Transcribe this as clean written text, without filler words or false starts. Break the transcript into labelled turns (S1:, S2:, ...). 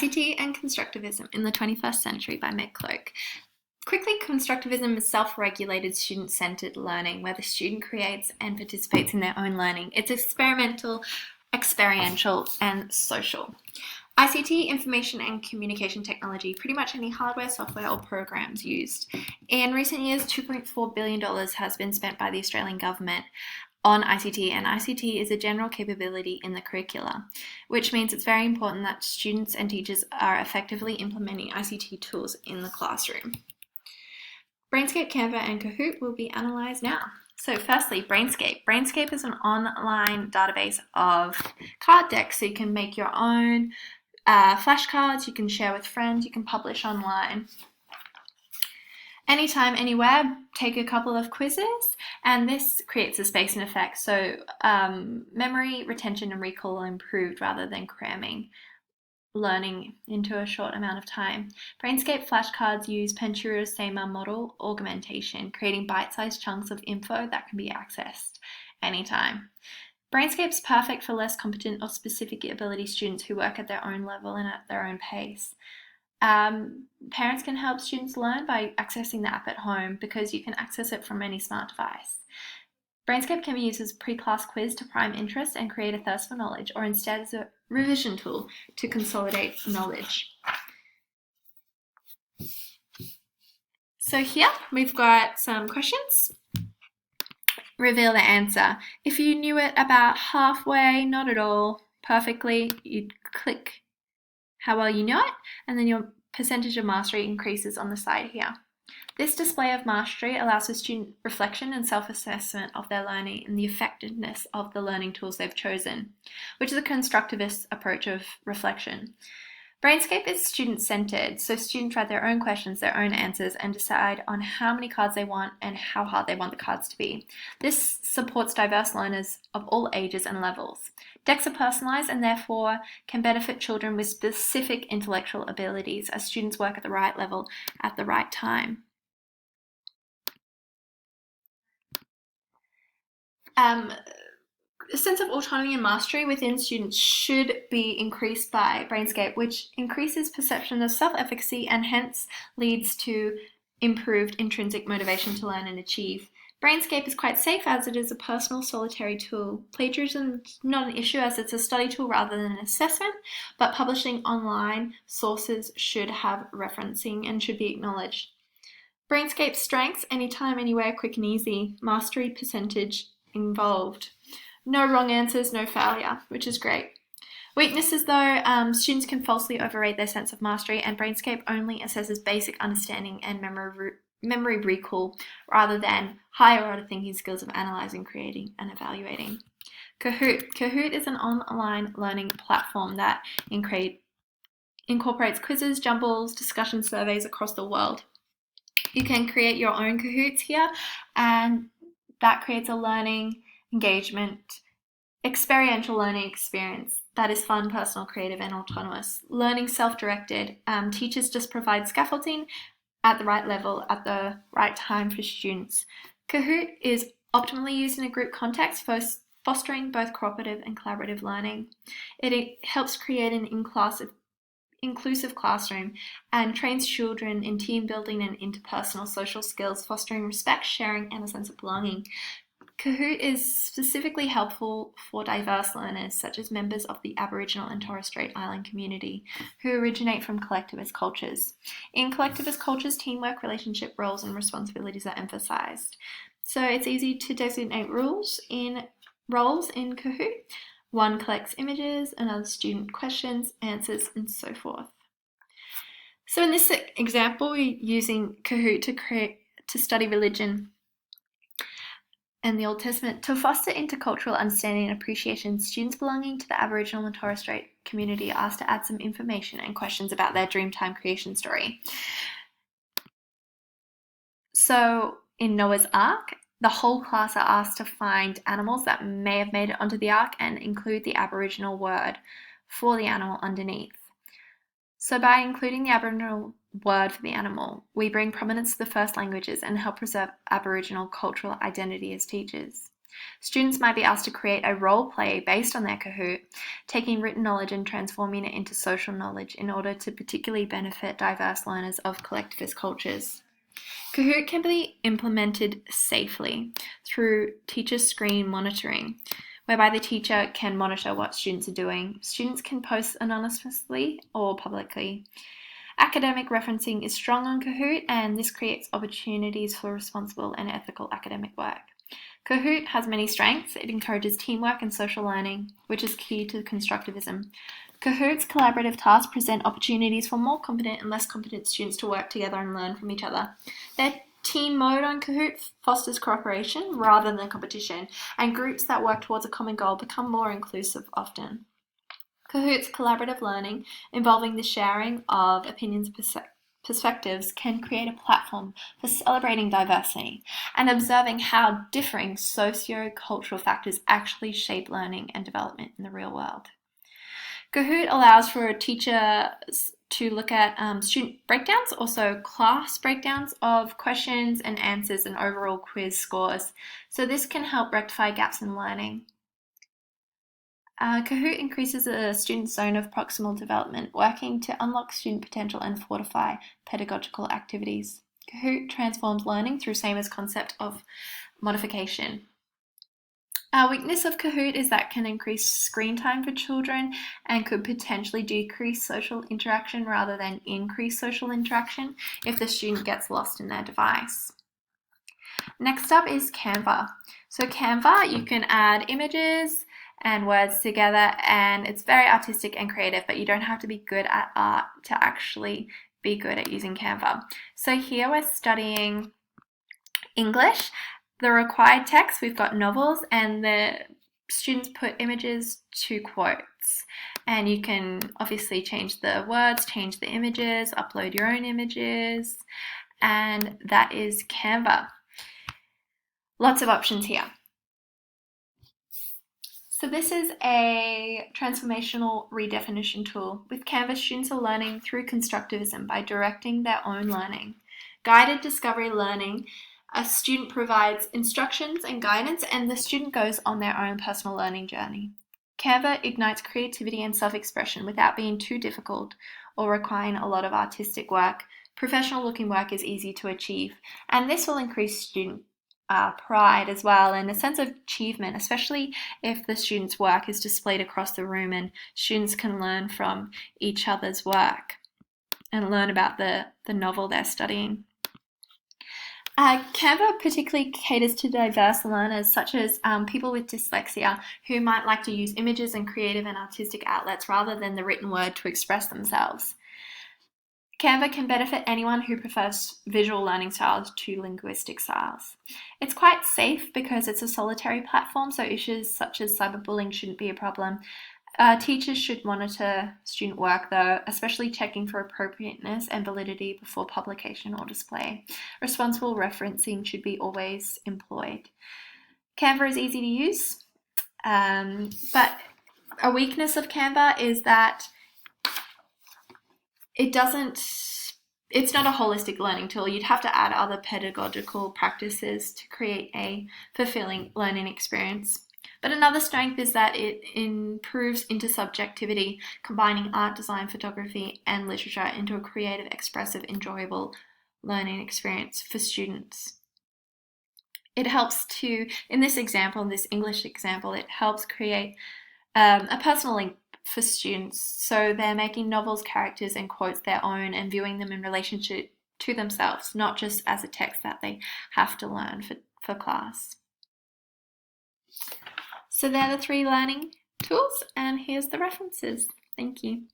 S1: ICT and Constructivism in the 21st Century by Cloake. Quickly, Constructivism is self-regulated, student-centered learning where the student creates and participates in their own learning. It's experimental, experiential, and social. ICT, information and communication technology, pretty much any hardware, software, or programs used. In recent years, $2.4 billion has been spent by the Australian government on ICT, and ICT is a general capability in the curricula, which means it's very important that students and teachers are effectively implementing ICT tools in the classroom. Brainscape, Canva, and Kahoot will be analysed now. So firstly, Brainscape. Brainscape is an online database of card decks, so you can make your own flashcards, you can share with friends, you can publish online. Anytime, anywhere, take a couple of quizzes, and this creates a spacing effect, so memory, retention, and recall are improved rather than cramming learning into a short amount of time. Brainscape flashcards use Penturo-Samer model augmentation, creating bite-sized chunks of info that can be accessed anytime. Brainscape's perfect for less competent or specific ability students who work at their own level and at their own pace. Parents can help students learn by accessing the app at home because you can access it from any smart device. Brainscape can be used as a pre-class quiz to prime interest and create a thirst for knowledge, or instead as a revision tool to consolidate knowledge. So here we've got some questions. Reveal the answer. If you knew it about halfway, not at all, perfectly, you'd click how well you know it, and then your percentage of mastery increases on the side here. This display of mastery allows for student reflection and self-assessment of their learning and the effectiveness of the learning tools they've chosen, which is a constructivist approach of reflection. Brainscape is student-centered, so students write their own questions, their own answers, and decide on how many cards they want and how hard they want the cards to be. This supports diverse learners of all ages and levels. Decks are personalized and therefore can benefit children with specific intellectual abilities as students work at the right level at the right time. A sense of autonomy and mastery within students should be increased by Brainscape, which increases perception of self-efficacy and hence leads to improved intrinsic motivation to learn and achieve. Brainscape is quite safe as it is a personal solitary tool. Plagiarism is not an issue as it's a study tool rather than an assessment, but publishing online sources should have referencing and should be acknowledged. Brainscape's strengths: anytime, anywhere, quick and easy, mastery percentage involved. No wrong answers, no failure, which is great. Weaknesses though, students can falsely overrate their sense of mastery, and Brainscape only assesses basic understanding and memory recall rather than higher order thinking skills of analysing, creating, and evaluating. Kahoot. Kahoot is an online learning platform that incorporates quizzes, jumbles, discussion surveys across the world. You can create your own Kahoots here, and that creates a learning, engagement, experiential learning experience that is fun, personal, creative, and autonomous. Learning self-directed. Teachers just provide scaffolding at the right level, at the right time for students. Kahoot is optimally used in a group context, fostering both cooperative and collaborative learning. It helps create an inclusive classroom and trains children in team building and interpersonal social skills, fostering respect, sharing, and a sense of belonging. Kahoot is specifically helpful for diverse learners, such as members of the Aboriginal and Torres Strait Island community, who originate from collectivist cultures. In collectivist cultures, teamwork, relationship, roles, and responsibilities are emphasized. So it's easy to designate roles in Kahoot. One collects images, another student questions, answers, and so forth. So in this example, we're using Kahoot to study religion and the Old Testament. To foster intercultural understanding and appreciation, students belonging to the Aboriginal and Torres Strait community are asked to add some information and questions about their Dreamtime creation story. So in Noah's Ark, the whole class are asked to find animals that may have made it onto the ark and include the Aboriginal word for the animal underneath. So by including the Aboriginal word for the animal, we bring prominence to the first languages and help preserve Aboriginal cultural identity as teachers. Students might be asked to create a role play based on their Kahoot, taking written knowledge and transforming it into social knowledge in order to particularly benefit diverse learners of collectivist cultures. Kahoot can be implemented safely through teacher screen monitoring, whereby the teacher can monitor what students are doing. Students can post anonymously or publicly. Academic referencing is strong on Kahoot, and this creates opportunities for responsible and ethical academic work. Kahoot has many strengths. It encourages teamwork and social learning, which is key to constructivism. Kahoot's collaborative tasks present opportunities for more competent and less competent students to work together and learn from each other. Their team mode on Kahoot fosters cooperation rather than competition, and groups that work towards a common goal become more inclusive often. Kahoot's collaborative learning, involving the sharing of opinions and perspectives, can create a platform for celebrating diversity and observing how differing socio-cultural factors actually shape learning and development in the real world. Kahoot allows for teachers to look at student breakdowns, also class breakdowns of questions and answers and overall quiz scores. So this can help rectify gaps in learning. Kahoot increases a student's zone of proximal development, working to unlock student potential and fortify pedagogical activities. Kahoot transforms learning through same as concept of modification. Our weakness of Kahoot is that it can increase screen time for children and could potentially decrease social interaction rather than increase social interaction if the student gets lost in their device. Next up is Canva. So Canva, you can add images and words together, and it's very artistic and creative, but you don't have to be good at art to actually be good at using Canva. So here we're studying English. The required text, we've got novels, and the students put images to quotes. And you can obviously change the words, change the images, upload your own images, and that is Canva. Lots of options here. So this is a transformational redefinition tool. With Canva, students are learning through constructivism by directing their own learning. Guided discovery learning, a student provides instructions and guidance, and the student goes on their own personal learning journey. Canva ignites creativity and self-expression without being too difficult or requiring a lot of artistic work. Professional-looking work is easy to achieve, and this will increase student pride as well, and a sense of achievement, especially if the students' work is displayed across the room and students can learn from each other's work and learn about the novel they're studying. Canva particularly caters to diverse learners, such as people with dyslexia who might like to use images and creative and artistic outlets rather than the written word to express themselves. Canva can benefit anyone who prefers visual learning styles to linguistic styles. It's quite safe because it's a solitary platform, so issues such as cyberbullying shouldn't be a problem. Teachers should monitor student work though, especially checking for appropriateness and validity before publication or display. Responsible referencing should be always employed. Canva is easy to use, but a weakness of Canva is that it's not a holistic learning tool. You'd have to add other pedagogical practices to create a fulfilling learning experience. But another strength is that it improves intersubjectivity, combining art, design, photography, and literature into a creative, expressive, enjoyable learning experience for students. It helps to, in this English example, it helps create a personal link for students. So they're making novels, characters, and quotes their own and viewing them in relationship to themselves, not just as a text that they have to learn for class. So they're the 3 learning tools, and here's the references. Thank you.